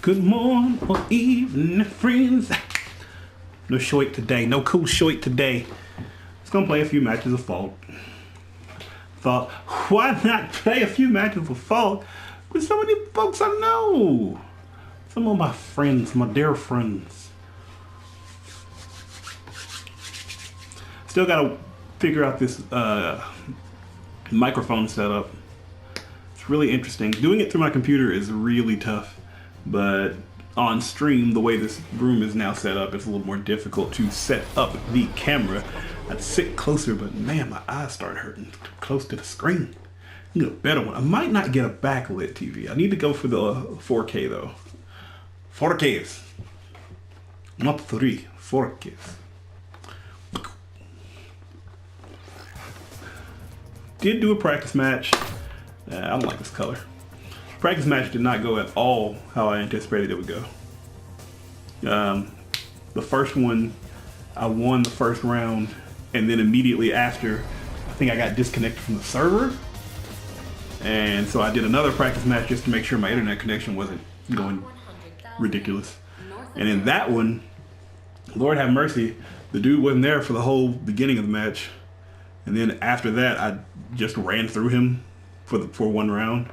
Good morning or evening, friends. No short today. No cool short today. Just gonna play a few matches of Falke. Thought, why not play a few matches of Falke with so many folks I know? Some of my friends, my dear friends. Still gotta figure out this microphone setup. It's really interesting. Doing it through my computer is really tough, but on stream, the way this room is now set up, it's a little more difficult to set up the camera. I'd sit closer, but man, my eyes start hurting close to the screen. I need a better one. I might not get a backlit TV. I need to go for the 4K though. 4Ks. Not 3, 4Ks. Did do a practice match. I don't like this color. Practice match did not go at all how I anticipated it would go. The first one, I won the first round, and then immediately after, I think I got disconnected from the server. And so I did another practice match just to make sure my internet connection wasn't going ridiculous. And in that one, Lord have mercy, the dude wasn't there for the whole beginning of the match. And then after that, I just ran through him for one round.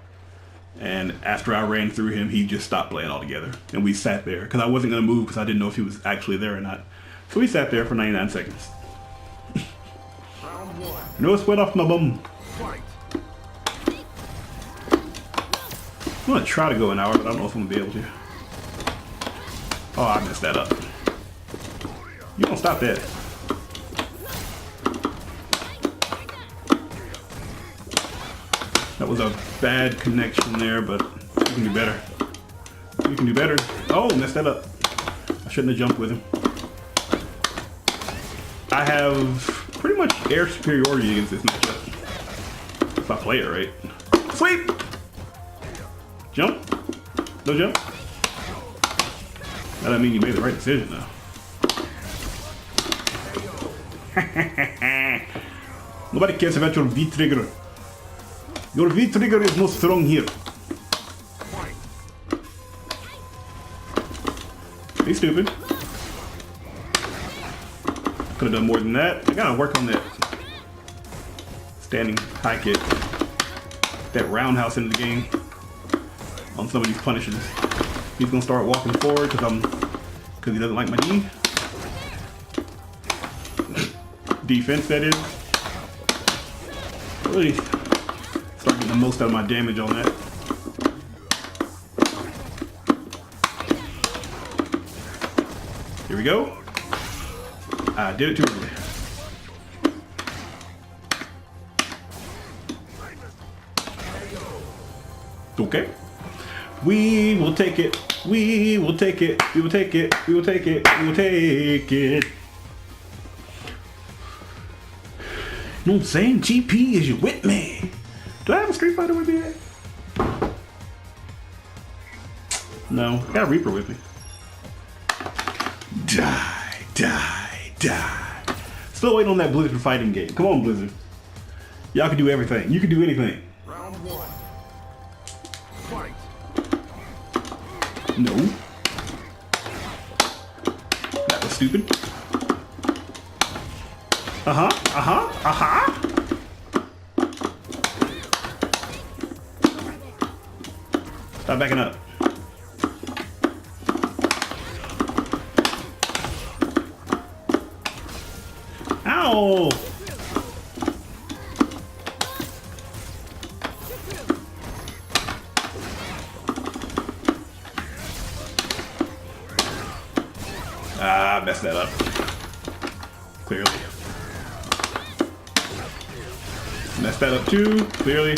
And after I ran through him, he just stopped playing altogether. And we sat there, because I wasn't going to move because I didn't know if he was actually there or not. So we sat there for 99 seconds. No sweat off my bum. I'm going to try to go an hour, but I don't know if I'm going to be able to. Oh, I messed that up. You don't stop that. That was a bad connection there, but you can do better. You can do better. Oh, messed that up. I shouldn't have jumped with him. I have pretty much air superiority against this matchup. If I play it right. Sweep! Jump? No jump? That doesn't mean you made the right decision though. Nobody cares about your V-trigger. Your V-trigger is not strong here. Be stupid. Could have done more than that. I gotta work on that standing high kick. That roundhouse in the game. On some of these punishes. He's gonna start walking forward because he doesn't like my knee. Defense, that is. Really start getting the most out of my damage on that. Here we go. I did it too early. Okay. We will take it. We will take it. We will take it. We will take it. We will take it. You know what I'm saying? GP, is you with me? Do I have a Street Fighter with me yet? No, I got a Reaper with me. Die, die, die. Still waiting on that Blizzard fighting game. Come on, Blizzard. Y'all can do everything. You can do anything. Round one. Fight. No. That was stupid. Uh-huh, uh-huh, uh-huh. Stop backing up. Ow! Ah, I messed that up. Clearly. Messed that up too, clearly.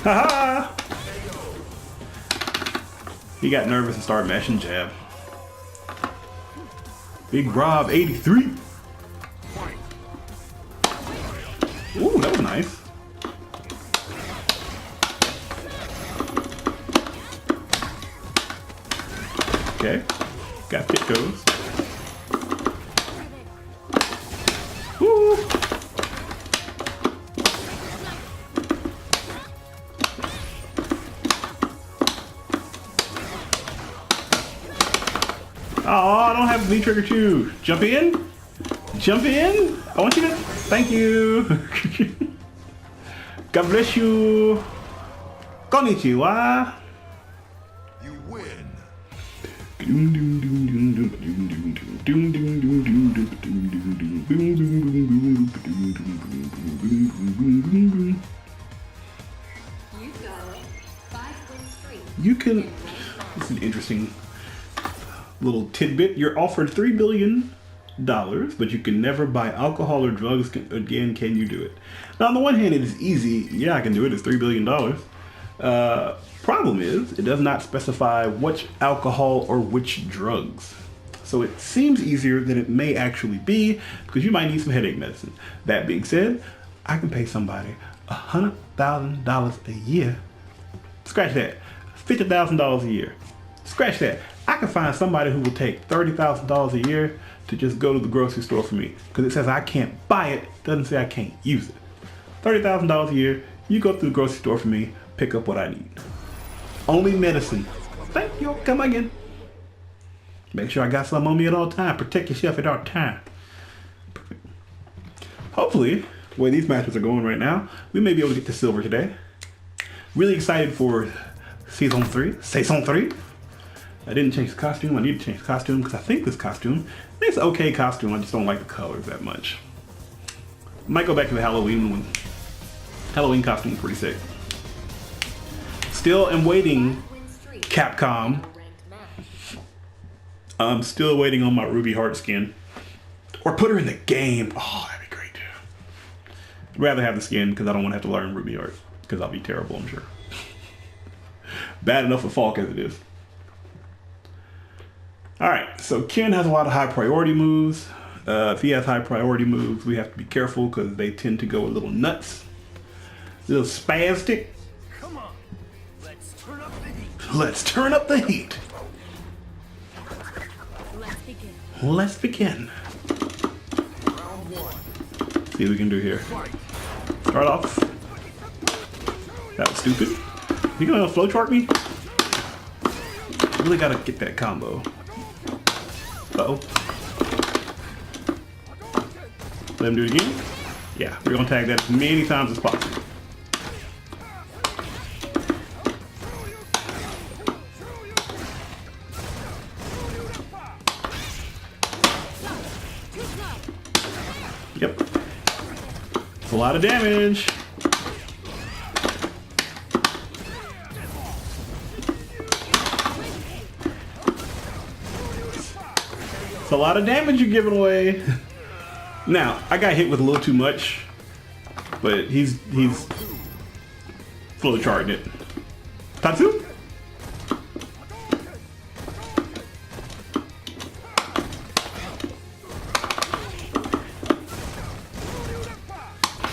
Haha! He got nervous and started mashing jab. Big Rob 83. Ooh, that was nice. Okay, got kick goes. Oh, I don't have V trigger too. Jump in. Jump in. I want you to. Thank you. God bless you. Konnichiwa. You win. You can. This is an interesting little tidbit. You're offered $3 billion, but you can never buy alcohol or drugs again. Can you do it? Now, on the one hand, it is easy. Yeah, I can do it. It's $3 billion. Problem is, it does not specify which alcohol or which drugs. So it seems easier than it may actually be because you might need some headache medicine. That being said, I can pay somebody $100,000 a year. Scratch that. $50,000 a year. Scratch that. I can find somebody who will take $30,000 a year to just go to the grocery store for me because it says I can't buy it. Doesn't say I can't use it. $30,000 a year. You go through the grocery store for me, pick up what I need. Only medicine. Thank you. Come again. Make sure I got some on me at all time. Protect yourself at all time. Perfect. Hopefully, the way these matches are going right now, we may be able to get to silver today. Really excited for Season 3. Season 3. I didn't change the costume. I need to change the costume because I think this costume, it's an okay costume. I just don't like the colors that much. Might go back to the Halloween one. Halloween costume is pretty sick. Still am waiting, Capcom. I'm still waiting on my Ruby Heart skin. Or put her in the game. Oh, that'd be great too. I'd rather have the skin because I don't want to have to learn Ruby Heart. Because I'll be terrible, I'm sure. Bad enough for Falke as it is. Alright, so Ken has a lot of high priority moves. If he has high priority moves, we have to be careful because they tend to go a little nuts. A little spastic. Come on. Let's turn up the heat. Let's turn up the heat. Let's begin. Round one. See what we can do here. Fight. Start off. That was stupid. You gonna flowchart me? Really gotta get that combo. Uh-oh. Let him do it again. Yeah, we're gonna tag that as many times as possible. Yep. It's a lot of damage. It's a lot of damage you're giving away. Now, I got hit with a little too much, but he's flow charting it. Tatsu?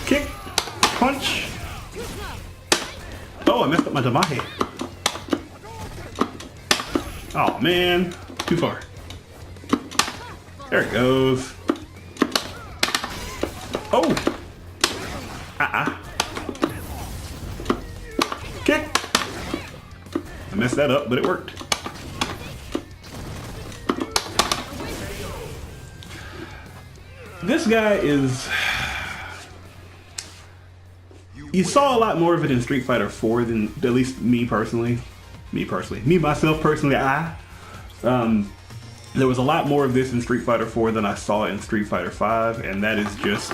Kick, punch. Oh, I messed up my Damahe. Oh man, too far. There it goes. Oh! Kick! I messed that up, but it worked. This guy is... You saw a lot more of it in Street Fighter 4 than, at least me personally. Myself personally, there was a lot more of this in Street Fighter 4 than I saw in Street Fighter 5, and that is just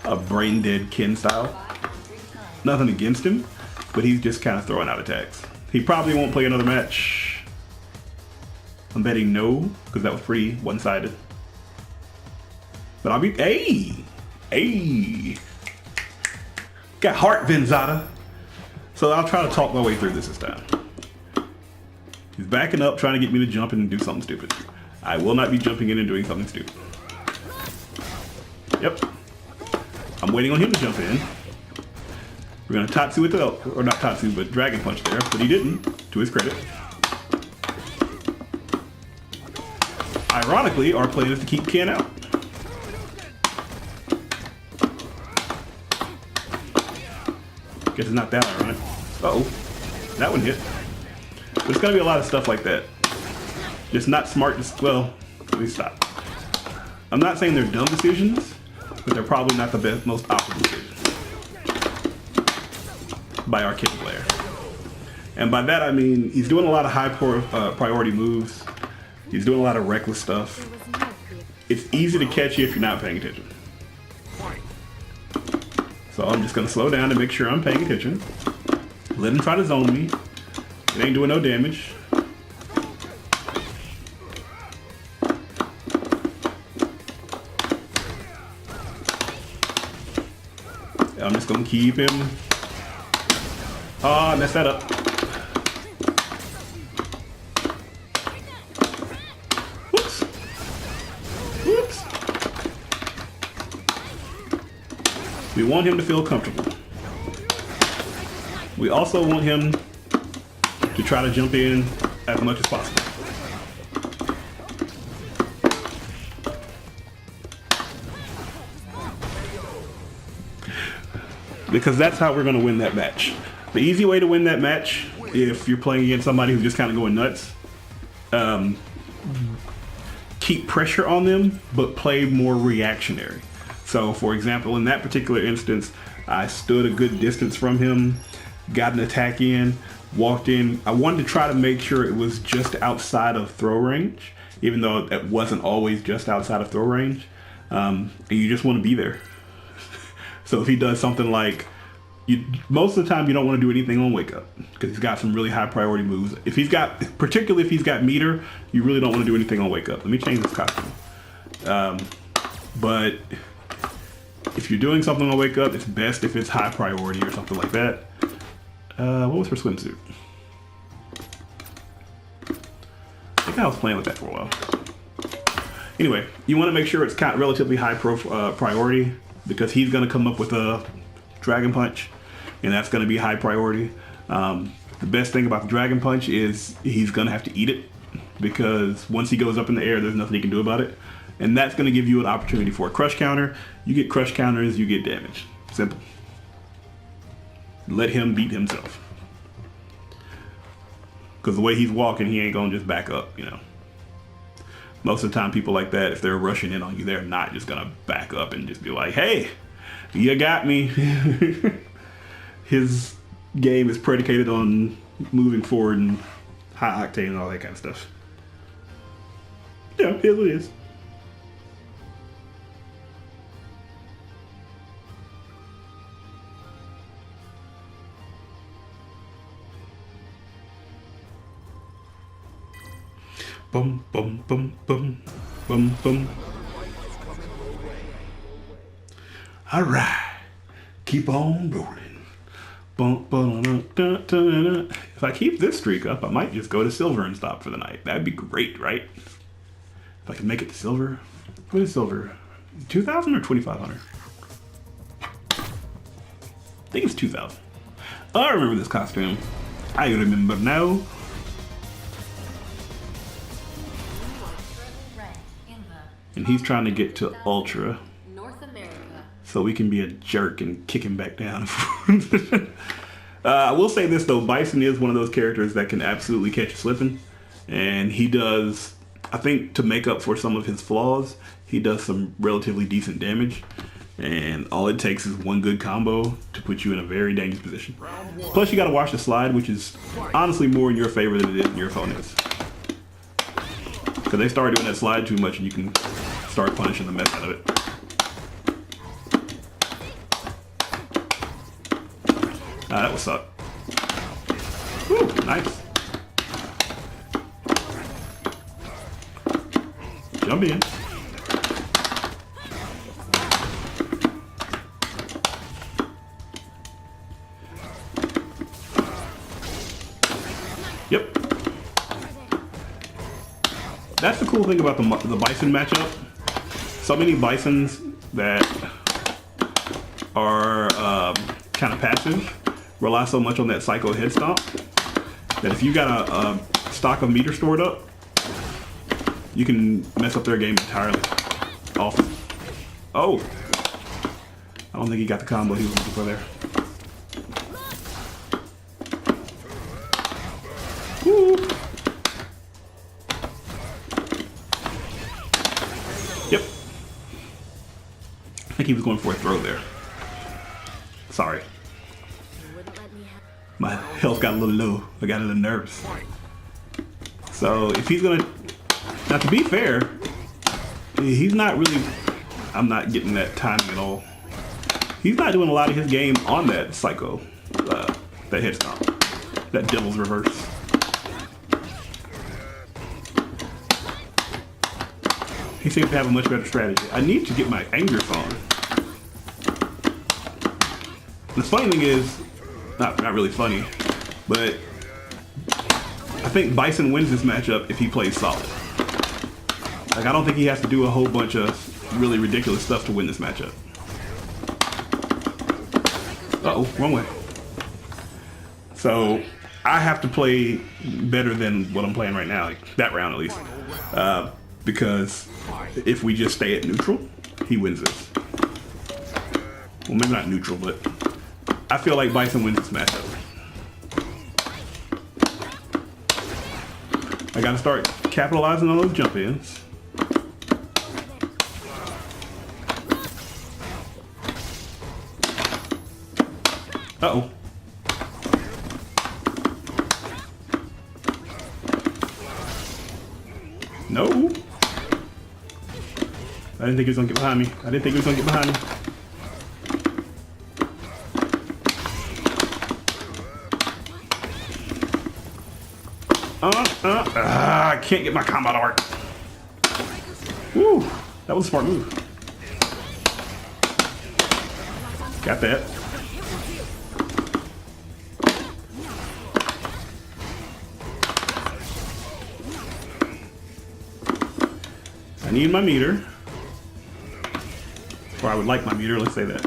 a brain-dead Ken style. Nothing against him, but he's just kind of throwing out attacks. He probably won't play another match. I'm betting no, because that was pretty one-sided. But I'll be... Hey! Got heart, Venzata. So I'll try to talk my way through this time. He's backing up, trying to get me to jump in and do something stupid. I will not be jumping in and doing something stupid. Yep. I'm waiting on him to jump in. We're gonna Tatsu it though, or not Tatsu, but Dragon Punch there, but he didn't, to his credit. Ironically, our plan is to keep Ken out. Guess it's not that ironic. Uh-oh. That one hit. There's gonna be a lot of stuff like that. Just not smart. Well, let me stop. I'm not saying they're dumb decisions, but they're probably not the best, most optimal decisions by our kid player. And by that I mean he's doing a lot of high priority moves. He's doing a lot of reckless stuff. It's easy to catch you if you're not paying attention. So I'm just gonna slow down and make sure I'm paying attention. Let him try to zone me. It ain't doing no damage. I'm just gonna keep him. Oh, I messed that up. Whoops. Whoops. We want him to feel comfortable. We also want him to try to jump in as much as possible. Because that's how we're going to win that match. The easy way to win that match, if you're playing against somebody who's just kind of going nuts, keep pressure on them, but play more reactionary. So, for example, in that particular instance, I stood a good distance from him, got an attack in, walked in. I wanted to try to make sure it was just outside of throw range, even though it wasn't always just outside of throw range. And you just want to be there. So if he does something like, most of the time you don't want to do anything on wake up because he's got some really high priority moves. If he's got, particularly if he's got meter, you really don't want to do anything on wake up. Let me change this costume. But if you're doing something on wake up, it's best if it's high priority or something like that. What was her swimsuit? I think I was playing with that for a while. Anyway, you want to make sure it's kind of relatively high priority because he's going to come up with a Dragon Punch, and that's going to be high priority. The best thing about the Dragon Punch is he's going to have to eat it because once he goes up in the air, there's nothing he can do about it. And that's going to give you an opportunity for a crush counter. You get crush counters, you get damage. Simple. Let him beat himself. Because the way he's walking, he ain't going to just back up, you know. Most of the time, people like that, if they're rushing in on you, they're not just going to back up and just be like, hey, you got me. His game is predicated on moving forward and high octane and all that kind of stuff. Yeah, here's what it is. Bum, bum, bum, bum, bum, bum. All right, keep on rolling. Bum, bum, dun, dun, dun, dun. If I keep this streak up, I might just go to silver and stop for the night. That'd be great, right? If I can make it to silver. What is silver? 2,000 or 2,500? I think it's 2,000. I remember this costume. I remember now. And he's trying to get to Ultra. North America. So we can be a jerk and kick him back down. I will say this though, Bison is one of those characters that can absolutely catch you slipping. And he does, I think to make up for some of his flaws, he does some relatively decent damage. And all it takes is one good combo to put you in a very dangerous position. Plus you gotta watch the slide, which is honestly more in your favor than it is in your opponent's. Because they start doing that slide too much and you can start punishing the mess out of it. That would suck. Woo, nice. Jump in. Yep. That's the cool thing about the Bison matchup. So many Bisons that are kind of passive rely so much on that Psycho Head Stomp that if you got a stock of meter stored up, you can mess up their game entirely. Awesome. Oh! I don't think he got the combo he was looking for there. Woo! think he was going for a throw there. Sorry. My health got a little low. I got a little nervous. So if he's gonna, now to be fair, he's not really, I'm not getting that timing at all. He's not doing a lot of his game on that psycho, that head stomp, that devil's reverse. He seems to have a much better strategy. I need to get my angers on. The funny thing is, not really funny, but I think Bison wins this matchup if he plays solid. Like, I don't think he has to do a whole bunch of really ridiculous stuff to win this matchup. Uh-oh, wrong way. So I have to play better than what I'm playing right now, like that round at least. Because if we just stay at neutral, he wins this. Well, maybe not neutral, but I feel like Bison wins this matchup. I gotta start capitalizing on those jump ins. Uh-oh. No. I didn't think he was gonna get behind me. I didn't think he was gonna get behind me. I can't get my combat art. Woo, that was a smart move. Got that. I need my meter. Or I would like my meter, let's say that.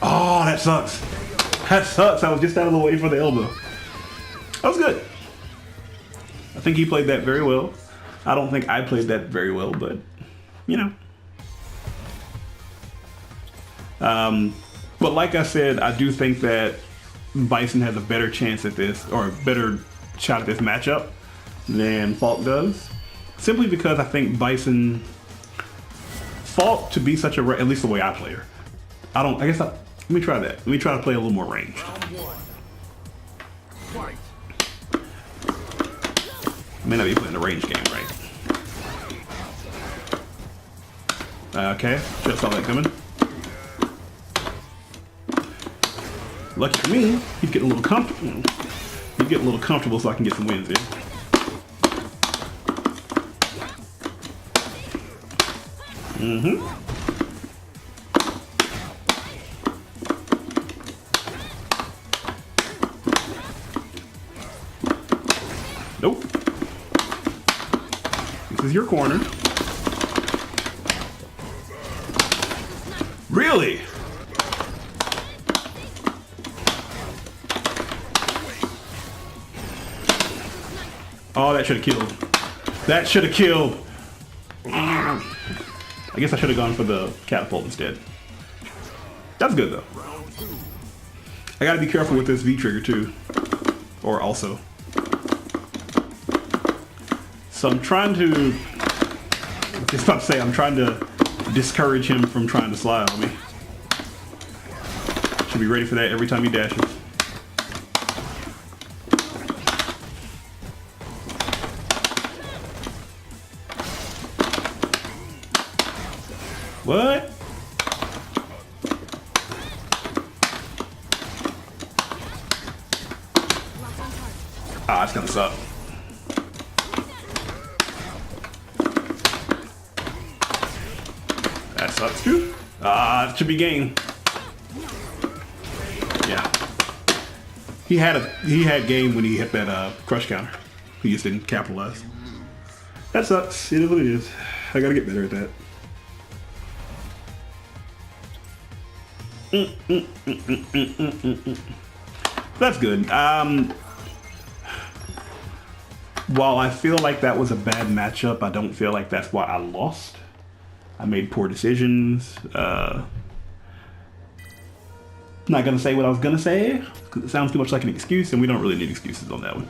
Oh, that sucks. That sucks. I was just out of the way for the elbow. That was good. I think he played that very well. I don't think I played that very well, but you know. But like I said, I do think that Bison has a better chance at this, or a better shot at this matchup than Falke does. Simply because I think Bison, Falke to be such a, at least the way I play her. Let me try that. Let me try to play a little more ranged. I may not be playing the range game right. Okay, just saw that coming. Lucky for me, he's getting a little comfortable. He's getting a little comfortable so I can get some wins in. Mm-hmm. Nope. This is your corner. Really? Oh, that should have killed. That should have killed. I guess I should have gone for the catapult instead. That's good though. I gotta be careful with this V trigger too. Or also. So I'm trying to, just about to say, I'm trying to discourage him from trying to slide on me. Should be ready for that every time he dashes. What? Ah, it's gonna suck. That sucks too. Ah, it should be game. Yeah. He had game when he hit that crush counter. He just didn't capitalize. That sucks. It is what it is. I gotta get better at that. That's good. While I feel like that was a bad matchup, I don't feel like that's why I lost. I made poor decisions. Not gonna say what I was gonna say, because it sounds too much like an excuse, and we don't really need excuses on that one.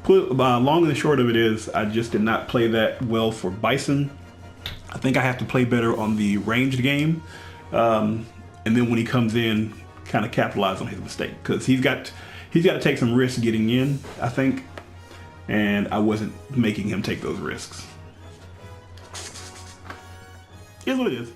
Long and the short of it is, I just did not play that well for Bison. I think I have to play better on the ranged game, and then when he comes in, kind of capitalize on his mistake, because he's got to take some risks getting in, I think, and I wasn't making him take those risks. Here's what it is.